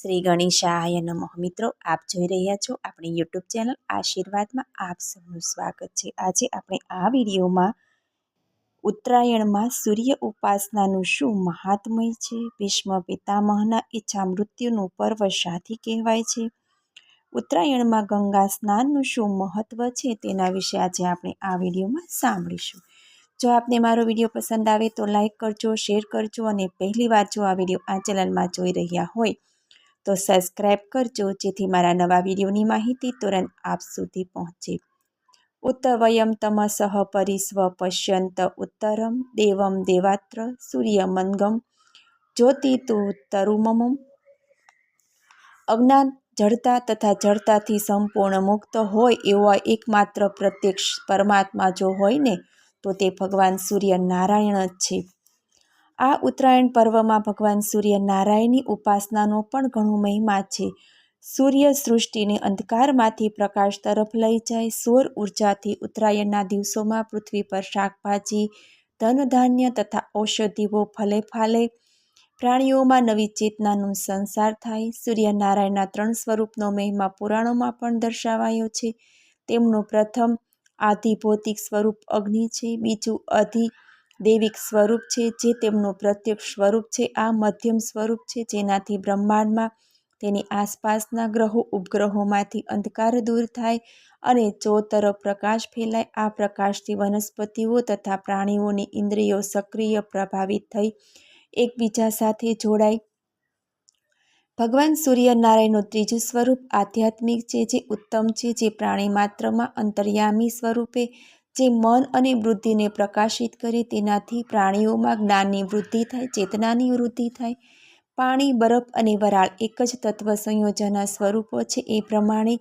શ્રી ગણેશાય નમઃ. મિત્રો, આપ જોઈ રહ્યા છો આપણી યુટ્યુબ ચેનલ આશીર્વાદમાં. આપ સૌનું સ્વાગત છે. આજે આપણે આ વિડીયોમાં ઉત્તરાયણમાં સૂર્ય ઉપાસનાનું શું મહાત્મય છે, ભીષ્મ પિતામહના ઈચ્છા મૃત્યુનું પર્વ શાથી કહેવાય છે, ઉત્તરાયણમાં ગંગા સ્નાનનું શું મહત્વ છે, તેના વિશે આજે આપણે આ વિડીયોમાં સાંભળીશું. જો આપને મારો વિડીયો પસંદ આવે તો લાઈક કરજો, શેર કરજો અને પહેલીવાર જો આ વિડીયો આ ચેનલમાં જોઈ રહ્યા હોય તો સબસ્ક્રાઈબ કરજો, જેથી મારા નવા વિડીયોની માહિતી તુરંત આપ સુધી પહોંચે. ઉત્તવયમ તમસઃ પરિસ્વ પશ્યંત ઉત્તરમ દેવમ દેવાત્ર સૂર્યમંગમ જ્યોતિ તુ તરુમમ. અજ્ઞાન, જડતા તથા જડતાથી સંપૂર્ણ મુક્ત હોય એવા એકમાત્ર પ્રત્યક્ષ પરમાત્મા જો હોય ને તો તે ભગવાન સૂર્યનારાયણ જ છે. આ ઉત્તરાયણ પર્વમાં ભગવાન સૂર્યનારાયણની ઉપાસનાનો પણ ઘણો મહિમા છે. સૂર્ય સૃષ્ટિને અંધકારમાંથી પ્રકાશ તરફ લઈ જાય. સૌર ઉર્જાથી ઉત્તરાયણના દિવસોમાં પૃથ્વી પર શાકભાજી, ધન ધાન્ય તથા ઔષધિઓ ફલે ફાલે. પ્રાણીઓમાં નવી ચેતનાનો સંસાર થાય. સૂર્યનારાયણના 3 સ્વરૂપનો મહિમા પુરાણોમાં પણ દર્શાવાયો છે. તેમનું પ્રથમ આધિભૌતિક સ્વરૂપ અગ્નિ છે, બીજું અધિદૈવિક સ્વરૂપ છે જે તેમનું પ્રત્યક્ષ સ્વરૂપ છે, આ મધ્યમ સ્વરૂપ છે જેનાથી બ્રહ્માંડમાં તેની આસપાસના ગ્રહો ઉપગ્રહોમાંથી અંધકાર દૂર થાય અને ચોતરફ પ્રકાશ ફેલાય. આ પ્રકાશથી વનસ્પતિઓ તથા પ્રાણીઓની ઇન્દ્રિયો સક્રિય પ્રભાવિત થઈ એકબીજા સાથે જોડાય. ભગવાન સૂર્યનારાયણનું ત્રીજું સ્વરૂપ આધ્યાત્મિક છે, જે ઉત્તમ છે, જે પ્રાણી માત્રમાં અંતર્યામી સ્વરૂપે જે મન અને બુદ્ધિને પ્રકાશિત કરે. તેનાથી પ્રાણીઓમાં જ્ઞાનની વૃદ્ધિ થાય, ચેતનાની વૃદ્ધિ થાય. પાણી, બરફ અને વરાળ એક જ તત્વ સંયોજનના સ્વરૂપો છે. એ પ્રમાણે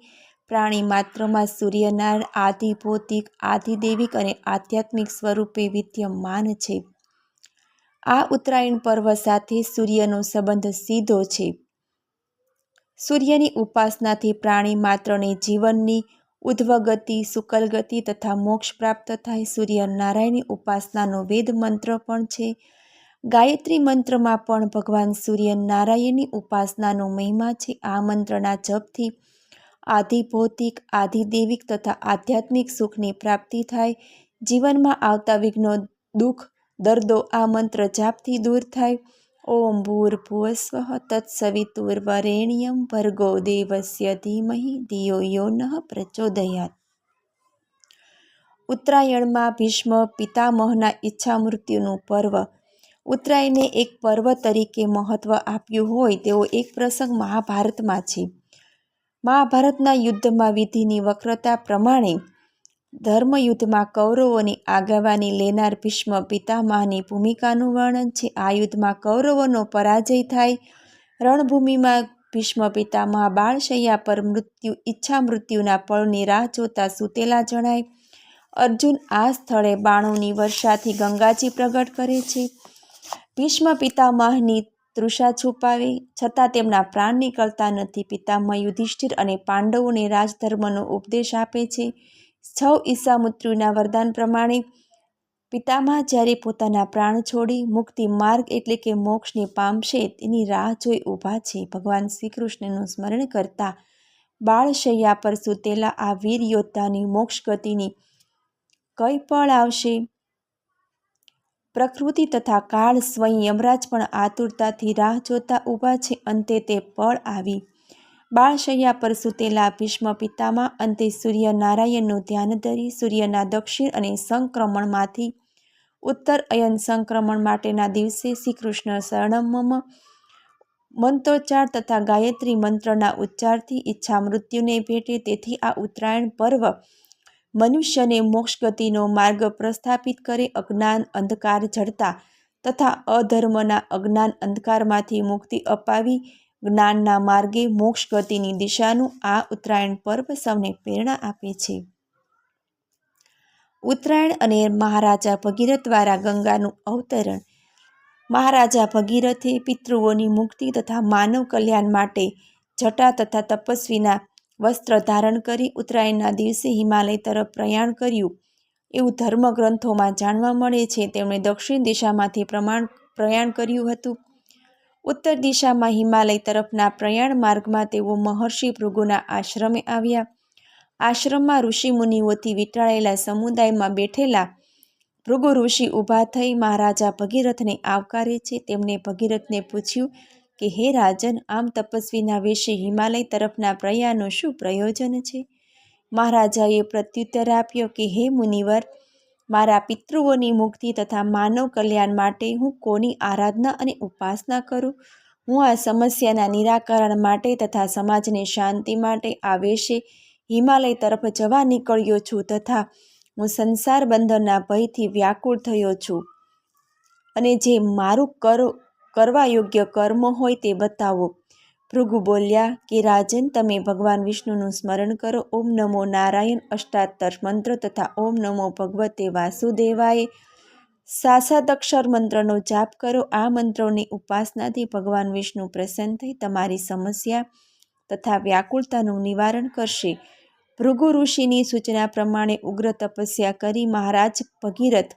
પ્રાણી માત્રમાં સૂર્યનારાયણ આધિભૌતિક, આધિદૈવિક અને આધ્યાત્મિક સ્વરૂપે વિદ્યમાન છે. આ ઉત્તરાયણ પર્વ સાથે સૂર્યનો સંબંધ સીધો છે. સૂર્યની ઉપાસનાથી પ્રાણી માત્રને જીવનની ઉધ્વગતિ, શુકલગતિ તથા મોક્ષ પ્રાપ્ત થાય. સૂર્યનારાયણની ઉપાસનાનો વેદ મંત્ર પણ છે. ગાયત્રી મંત્રમાં પણ ભગવાન સૂર્યનારાયણની ઉપાસનાનો મહિમા છે. આ મંત્રના જપથી આધિભૌતિક, આધિદૈવિક તથા આધ્યાત્મિક સુખની પ્રાપ્તિ થાય. જીવનમાં આવતા વિઘ્નો, દુઃખ, દર્દો આ મંત્ર જાપથી દૂર થાય. ઓમ ભૂર્ભુવસ્વઃ તત્સવિતુર્વરેણ્યં ભર્ગો દેવસ્ય ધીમહિ ધિયો યો નઃ પ્રચોદયાત. ઉત્તરાયણમાં ભીષ્મ પિતામહના ઈચ્છા મૃત્યુનું પર્વ. ઉત્તરાયણને એક પર્વ તરીકે મહત્વ આપ્યું હોય તેવો એક પ્રસંગ મહાભારતમાં છે. મહાભારતના યુદ્ધમાં વિધિની વક્રતા પ્રમાણે ધર્મયુદ્ધમાં કૌરવોની આગેવાની લેનાર ભીષ્મ પિતામહની ભૂમિકાનું વર્ણન છે. આ યુદ્ધમાં કૌરવોનો પરાજય થાય. રણભૂમિમાં ભીષ્મ પિતામહ બાળશૈયા પર ઈચ્છા મૃત્યુના પળની રાહ જોતા સૂતેલા જણાય. અર્જુન આ સ્થળે બાણોની વર્ષાથી ગંગાજી પ્રગટ કરે છે. ભીષ્મ પિતામહની તૃષા છુપાવે છતાં તેમના પ્રાણ નીકળતા નથી. પિતામહ યુધિષ્ઠિર અને પાંડવોને રાજધર્મનો ઉપદેશ આપે છે. 6 ઈસા મૃત્યુના વરદાન પ્રમાણે પિતામહ જ્યારે પોતાના પ્રાણ છોડી મુક્તિ માર્ગ એટલે કે મોક્ષને પામશે તેની રાહ જોઈ ઊભા છે. ભગવાન શ્રી કૃષ્ણનું સ્મરણ કરતા બાળશૈયા પર સૂતેલા આ વીર યોદ્ધાની મોક્ષ ગતિની કઈ પળ આવશે? પ્રકૃતિ તથા કાળ સ્વયં યમરાજ પણ આતુરતાથી રાહ જોતા ઊભા છે. અંતે તે પળ આવી. બાળશૈયા પર સૂતેલા ભીષ્મ પિતામહ અંતે સૂર્યનારાયણનું ધ્યાન ધરી સૂર્યના દક્ષિણ અને સંક્રમણમાંથી ઉત્તર અયન સંક્રમણ માટેના દિવસે શ્રી કૃષ્ણ શરણમમ મંત્રોચ્ચાર તથા ગાયત્રી મંત્રના ઉચ્ચારથી ઈચ્છા મૃત્યુને ભેટે. તેથી આ ઉત્તરાયણ પર્વ મનુષ્યને મોક્ષ ગતિનો માર્ગ પ્રસ્થાપિત કરે. અજ્ઞાન, અંધકાર, જડતા તથા અધર્મના અજ્ઞાન અંધકારમાંથી મુક્તિ અપાવી જ્ઞાનના માર્ગે મોક્ષ ગતિની દિશાનું આ ઉત્તરાયણ પર્વ સૌને પ્રેરણા આપે છે. ઉત્તરાયણ અને મહારાજા ભગીરથ દ્વારા ગંગાનું અવતરણ. મહારાજા ભગીરથે પિતૃઓની મુક્તિ તથા માનવ કલ્યાણ માટે જટા તથા તપસ્વીના વસ્ત્ર ધારણ કરી ઉત્તરાયણના દિવસે હિમાલય તરફ પ્રયાણ કર્યું એવું ધર્મગ્રંથોમાં જાણવા મળે છે. તેમણે દક્ષિણ દિશામાંથી પ્રયાણ કર્યું હતું. ઉત્તર દિશામાં હિમાલય તરફના પ્રયાણ માર્ગમાં તેઓ મહર્ષિ ભૃગુના આશ્રમે આવ્યા. આશ્રમમાં ઋષિમુનિઓથી વીંટાળેલા સમુદાયમાં બેઠેલા ભૃગુ ઋષિ ઊભા થઈ મહારાજા ભગીરથને આવકારે છે. તેમણે ભગીરથને પૂછ્યું કે હે રાજન, આમ તપસ્વીના વેશે હિમાલય તરફના પ્રયાણનું શું પ્રયોજન છે? મહારાજાએ પ્રત્યુત્તર આપ્યો કે હે મુનિવર, મારા પિતૃઓની મુક્તિ તથા માનવ કલ્યાણ માટે હું કોની આરાધના અને ઉપાસના કરું? હું આ સમસ્યાના નિરાકરણ માટે તથા સમાજની શાંતિ માટે આ વેશે હિમાલય તરફ જવા નીકળ્યો છું તથા હું સંસાર બંધનના ભયથી વ્યાકુળ થયો છું. અને જે મારું કરવા યોગ્ય કર્મ હોય તે બતાવો. ભૃગુ બોલ્યા કે રાજન, તમે ભગવાન વિષ્ણુનું સ્મરણ કરો. ઓમ નમો નારાયણ અષ્ટાત્તર મંત્ર તથા ઓમ નમો ભગવતે વાસુદેવાય સાસાદક્ષર મંત્રનો જાપ કરો. આ મંત્રોની ઉપાસનાથી ભગવાન વિષ્ણુ પ્રસન્ન થઈ તમારી સમસ્યા તથા વ્યાકુળતાનું નિવારણ કરશે. ભૃગુ ઋષિની સૂચના પ્રમાણે ઉગ્ર તપસ્યા કરી મહારાજ ભગીરથ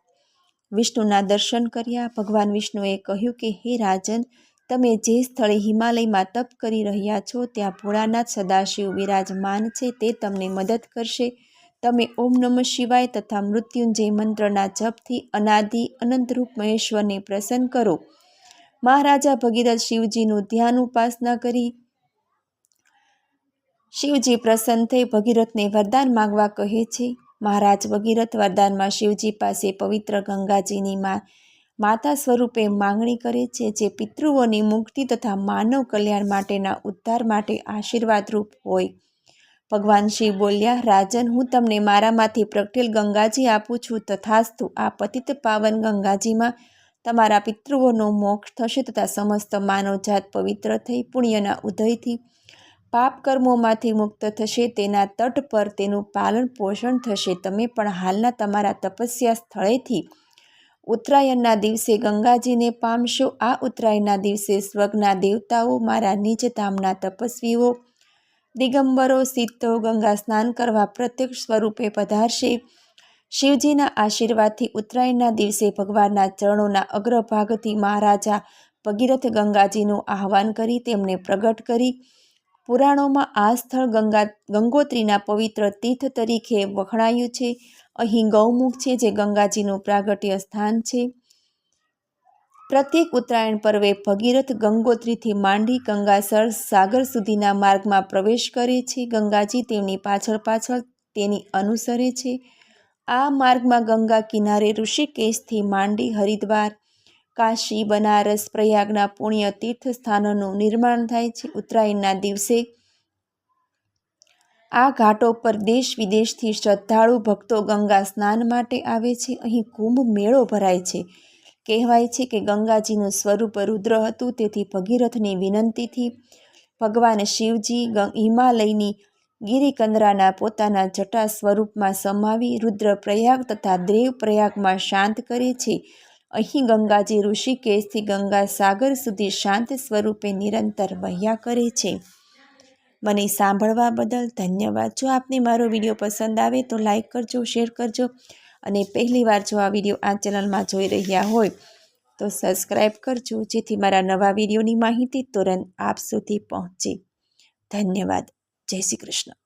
વિષ્ણુના દર્શન કર્યા. ભગવાન વિષ્ણુએ કહ્યું કે હે રાજન, તમે જે સ્થળે હિમાલયમાં તપ કરી રહ્યા છો ત્યાં ભોળાનાથ સદાશિવ વિરાજમાન છે. તે તમને મદદ કરશે. તમે ઓમ નમઃ શિવાય તથા મૃત્યુંજય મંત્રના જપથી અનાદિ અનંતરૂપ મહેશ્વરને પ્રસન્ન કરો. મહારાજા ભગીરથ શિવજીનું ધ્યાન ઉપાસના કરી શિવજી પ્રસન્ન થઈ ભગીરથને વરદાન માંગવા કહે છે. મહારાજ ભગીરથ વરદાનમાં શિવજી પાસે પવિત્ર ગંગાજીની માતા સ્વરૂપે માંગણી કરે છે, જે પિતૃઓની મુક્તિ તથા માનવ કલ્યાણ માટેના ઉદ્ધાર માટે આશીર્વાદરૂપ હોય. ભગવાન શિવ બોલ્યા, રાજન, હું તમને મારામાંથી પ્રગટેલ ગંગાજી આપું છું. તથાસ્તુ. આ પતિત પાવન ગંગાજીમાં તમારા પિતૃઓનો મોક્ષ થશે તથા સમસ્ત માનવજાત પવિત્ર થઈ પુણ્યના ઉદયથી પાપ કર્મોમાંથી મુક્ત થશે. તેના તટ પર તેનું પાલન પોષણ થશે. તમે પણ હાલના તમારા તપસ્યા સ્થળેથી ઉત્તરાયણના દિવસે ગંગાજીને પામશો. આ ઉત્તરાયણના દિવસે સ્વર્ગના દેવતાઓ, મારા નિજ ધામના તપસ્વીઓ, દિગંબરો, સિદ્ધો ગંગા સ્નાન કરવા પ્રત્યક્ષ સ્વરૂપે પધારશે. શિવજીના આશીર્વાદથી ઉત્તરાયણના દિવસે ભગવાનના ચરણોના અગ્રભાગથી મહારાજા ભગીરથ ગંગાજીનું આહ્વાન કરી તેમને પ્રગટ કરી. પુરાણોમાં આ સ્થળ ગંગોત્રીના પવિત્ર તીર્થ તરીકે વખણાયું છે. અહીં ગૌમુખ છે, જે ગંગાજીનું પ્રાગટ્ય સ્થાન છે. પ્રત્યેક ઉત્તરાયણ પર્વે ભગીરથ ગંગોત્રીથી માંડી ગંગાસર સાગર સુધીના માર્ગમાં પ્રવેશ કરે છે. ગંગાજી તેમની પાછળ પાછળ તેની અનુસરે છે. આ માર્ગમાં ગંગા કિનારે ઋષિકેશથી માંડી હરિદ્વાર, કાશી, બનારસ, પ્રયાગના પુણ્ય તીર્થ સ્થાનોનું નિર્માણ થાય છે. ઉત્તરાયણના દિવસે આ ઘાટો પર દેશ વિદેશથી શ્રદ્ધાળુ ભક્તો ગંગા સ્નાન માટે આવે છે. અહીં કુંભ મેળો ભરાય છે. કહેવાય છે કે ગંગાજીનું સ્વરૂપ રુદ્ર હતું, તેથી ભગીરથની વિનંતીથી ભગવાન શિવજી હિમાલયની ગિરિકંદરાના પોતાના જટા સ્વરૂપમાં સમાવી રુદ્રપ્રયાગ તથા દેવપ્રયાગમાં શાંત કરે છે. અહીં ગંગાજી ઋષિકેશથી ગંગા સાગર સુધી શાંત સ્વરૂપે નિરંતર વહ્યા કરે છે. મને સાંભળવા બદલ ધન્યવાદ. જો આપને મારો વિડીયો પસંદ આવે તો લાઈક કરજો, શેર કરજો અને પહેલીવાર જો આ વિડીયો આ ચેનલમાં જોઈ રહ્યા હોય તો સબસ્ક્રાઈબ કરજો, જેથી મારા નવા વિડીયોની માહિતી તુરંત આપ સુધી પહોંચે. ધન્યવાદ. જય શ્રી કૃષ્ણ.